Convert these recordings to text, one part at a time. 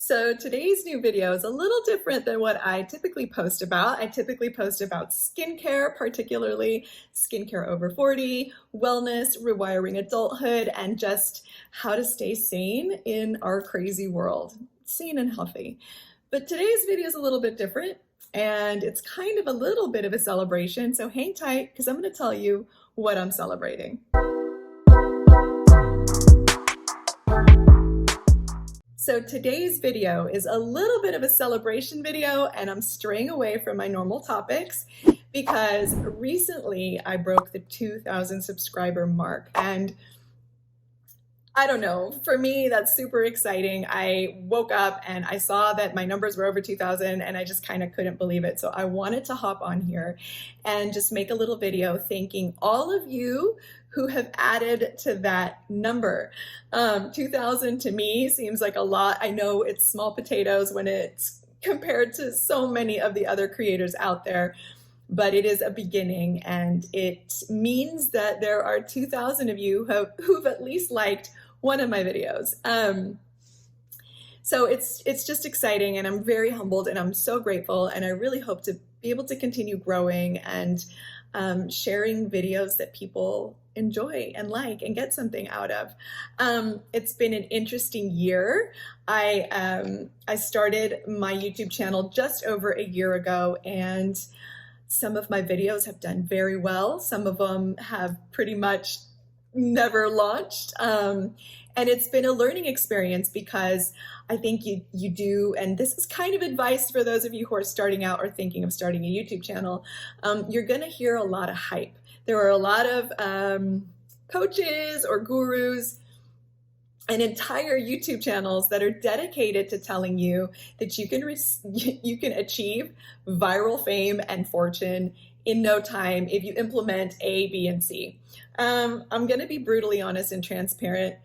So today's new video is a little different than what I typically post about. I typically post about skincare, particularly skincare over 40, wellness, rewiring adulthood, and just how to stay sane in our crazy world, sane and healthy. But today's video is a little bit different, and it's kind of a little bit of a celebration. So hang tight, because I'm going to tell you what I'm celebrating. So today's video is a little bit of a celebration video, and I'm straying away from my normal topics because recently I broke the 2,000 subscriber mark, and I don't know, for me that's super exciting. I woke up and I saw that my numbers were over 2,000 and I just kind of couldn't believe it. So I wanted to hop on here and just make a little video thanking all of you who have added to that number. 2,000 to me seems like a lot. I know it's small potatoes when it's compared to so many of the other creators out there, but it is a beginning, and it means that there are 2,000 of you who've at least liked one of my videos. So it's just exciting, and I'm very humbled, and I'm so grateful, and I really hope to be able to continue growing and sharing videos that people enjoy and like and get something out of. It's been an interesting year. I started my YouTube channel just over a year ago, and some of my videos have done very well. Some of them have pretty much never launched. And it's been a learning experience because I think you do, and this is kind of advice for those of you who are starting out or thinking of starting a YouTube channel, you're gonna hear a lot of hype. There are a lot of coaches or gurus and entire YouTube channels that are dedicated to telling you that you can achieve viral fame and fortune in no time if you implement A, B, and C. I'm going to be brutally honest and transparent.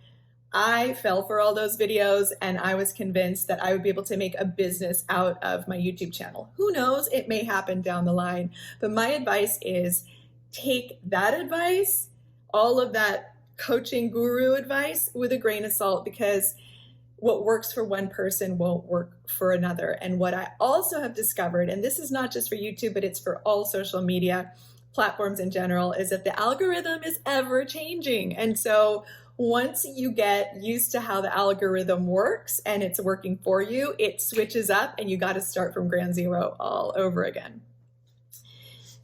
I fell for all those videos, and I was convinced that I would be able to make a business out of my YouTube channel. Who knows? It may happen down the line. But my advice is take that advice, all of that coaching guru advice, with a grain of salt, because what works for one person won't work for another. And what I also have discovered, and this is not just for YouTube, but it's for all social media platforms in general, is that the algorithm is ever changing. And so once you get used to how the algorithm works and it's working for you, it switches up and you got to start from ground zero all over again.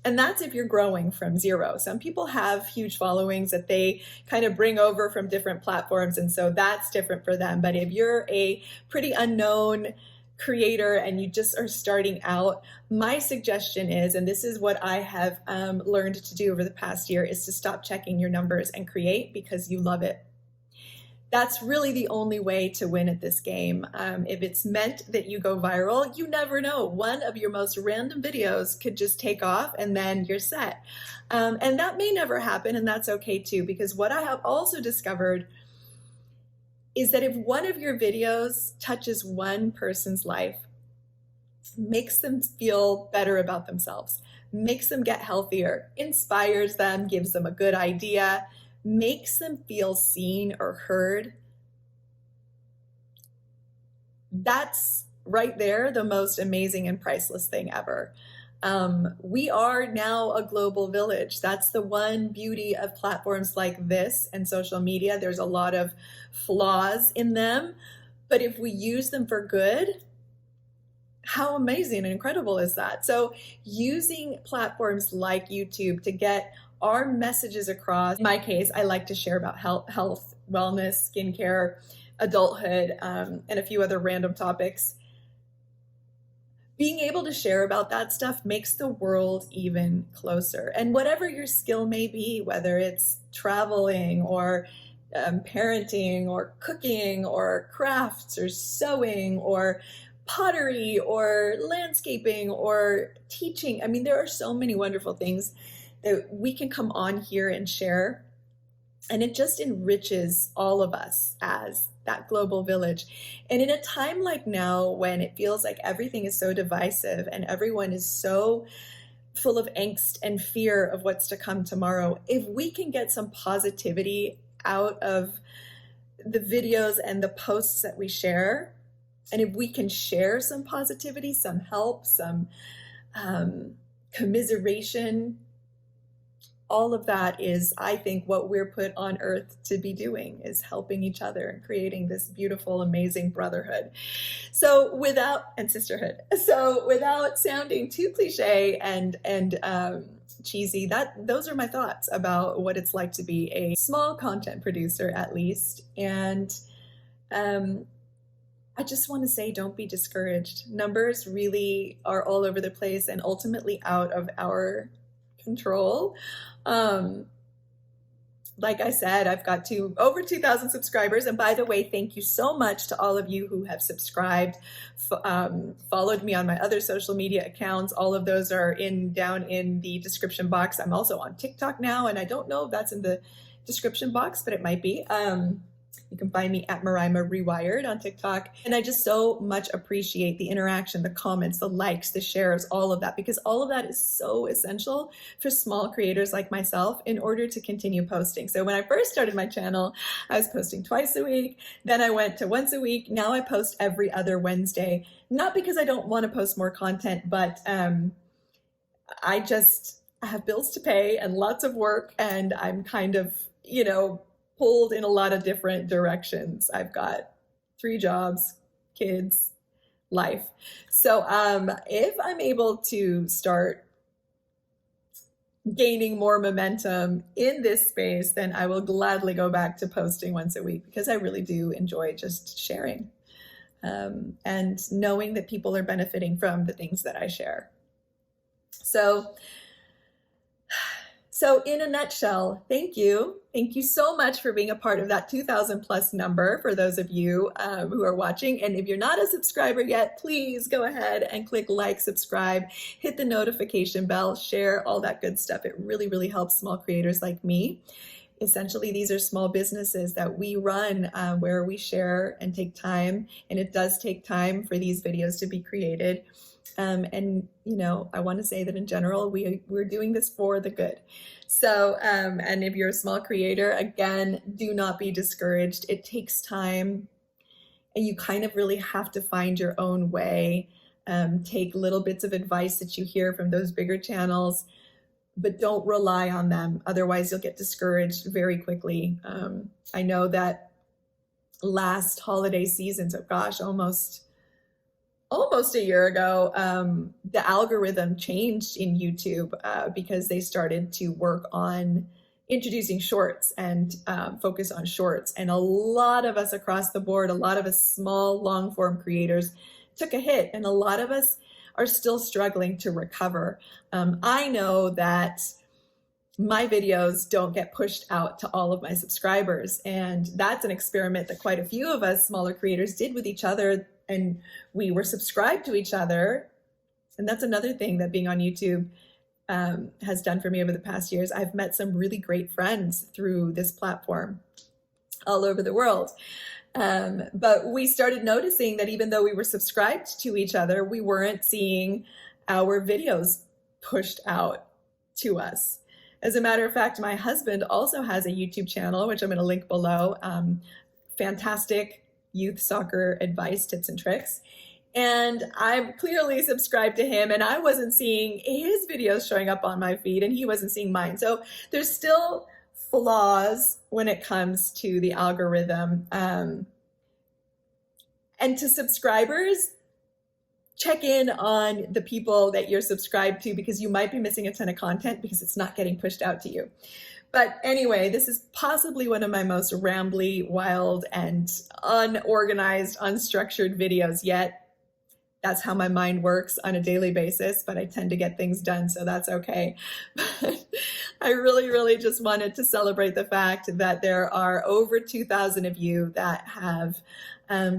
And that's if you're growing from zero. Some people have huge followings that they kind of bring over from different platforms, and so that's different for them. But if you're a pretty unknown creator and you just are starting out, my suggestion is, and this is what I have learned to do over the past year, is to stop checking your numbers and create because you love it. That's really the only way to win at this game. If it's meant that you go viral, you never know. One of your most random videos could just take off and then you're set. And that may never happen, and that's okay too, because what I have also discovered is that if one of your videos touches one person's life, makes them feel better about themselves, makes them get healthier, inspires them, gives them a good idea, makes them feel seen or heard, that's right there the most amazing and priceless thing ever. We are now a global village. That's the one beauty of platforms like this and social media. There's a lot of flaws in them, but if we use them for good, how amazing and incredible is that? So using platforms like YouTube to get our messages across. In my case, I like to share about health, wellness, skincare, adulthood, and a few other random topics. Being able to share about that stuff makes the world even closer. And whatever your skill may be, whether it's traveling or parenting or cooking or crafts or sewing or pottery or landscaping or teaching. I mean, there are so many wonderful things that we can come on here and share, and it just enriches all of us as that global village. And in a time like now, when it feels like everything is so divisive and everyone is so full of angst and fear of what's to come tomorrow, if we can get some positivity out of the videos and the posts that we share, And if we can share some positivity, some help, some commiseration, all of that is, I think, what we're put on earth to be doing, is helping each other and creating this beautiful, amazing brotherhood. So and sisterhood. So without sounding too cliche and cheesy, those are my thoughts about what it's like to be a small content producer, at least. And I just want to say, don't be discouraged. Numbers really are all over the place and ultimately out of our control. Like I said, I've got over 2,000 subscribers. And by the way, thank you so much to all of you who have subscribed, followed me on my other social media accounts. All of those are down in the description box. I'm also on TikTok now, and I don't know if that's in the description box, but it might be. You can find me at Marima Rewired on TikTok. And I just so much appreciate the interaction, the comments, the likes, the shares, all of that, because all of that is so essential for small creators like myself in order to continue posting. So when I first started my channel, I was posting twice a week. Then I went to once a week. Now I post every other Wednesday, not because I don't want to post more content, but I have bills to pay and lots of work, and I'm kind of, pulled in a lot of different directions. I've got 3 jobs, kids, life. So if I'm able to start gaining more momentum in this space, then I will gladly go back to posting once a week, because I really do enjoy just sharing and knowing that people are benefiting from the things that I share. So in a nutshell, thank you. Thank you so much for being a part of that 2,000 plus number, for those of you who are watching. And if you're not a subscriber yet, please go ahead and click like, subscribe, hit the notification bell, share, all that good stuff. It really, really helps small creators like me. Essentially, these are small businesses that we run where we share and take time. And it does take time for these videos to be created. And, I want to say that in general, we're doing this for the good. So, and if you're a small creator, again, do not be discouraged. It takes time, and you kind of really have to find your own way. Take little bits of advice that you hear from those bigger channels, but don't rely on them. Otherwise, you'll get discouraged very quickly. I know that last holiday season, so gosh, almost a year ago, the algorithm changed in YouTube because they started to work on introducing shorts and focus on shorts. And a lot of us across the board, a lot of us small long form creators took a hit, and a lot of us are still struggling to recover. I know that my videos don't get pushed out to all of my subscribers. And that's an experiment that quite a few of us smaller creators did with each other. And we were subscribed to each other. And that's another thing that being on YouTube has done for me over the past years. I've met some really great friends through this platform all over the world. But we started noticing that even though we were subscribed to each other, we weren't seeing our videos pushed out to us. As a matter of fact, my husband also has a YouTube channel, which I'm going to link below. Fantastic youth soccer advice, tips and tricks. And I'm clearly subscribed to him, and I wasn't seeing his videos showing up on my feed, and he wasn't seeing mine. So there's still flaws when it comes to the algorithm. And to subscribers, check in on the people that you're subscribed to, because you might be missing a ton of content because it's not getting pushed out to you. But anyway, this is possibly one of my most rambly, wild, and unorganized, unstructured videos yet. That's how my mind works on a daily basis, but I tend to get things done, so that's okay. But I really, really just wanted to celebrate the fact that there are over 2,000 of you that have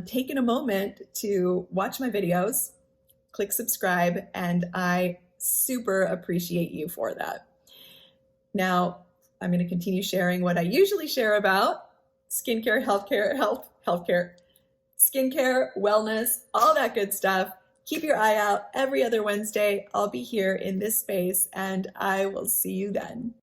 taken a moment to watch my videos, click subscribe, and I super appreciate you for that. Now, I'm going to continue sharing what I usually share about: skincare, healthcare, skincare, wellness, all that good stuff. Keep your eye out every other Wednesday. I'll be here in this space, and I will see you then.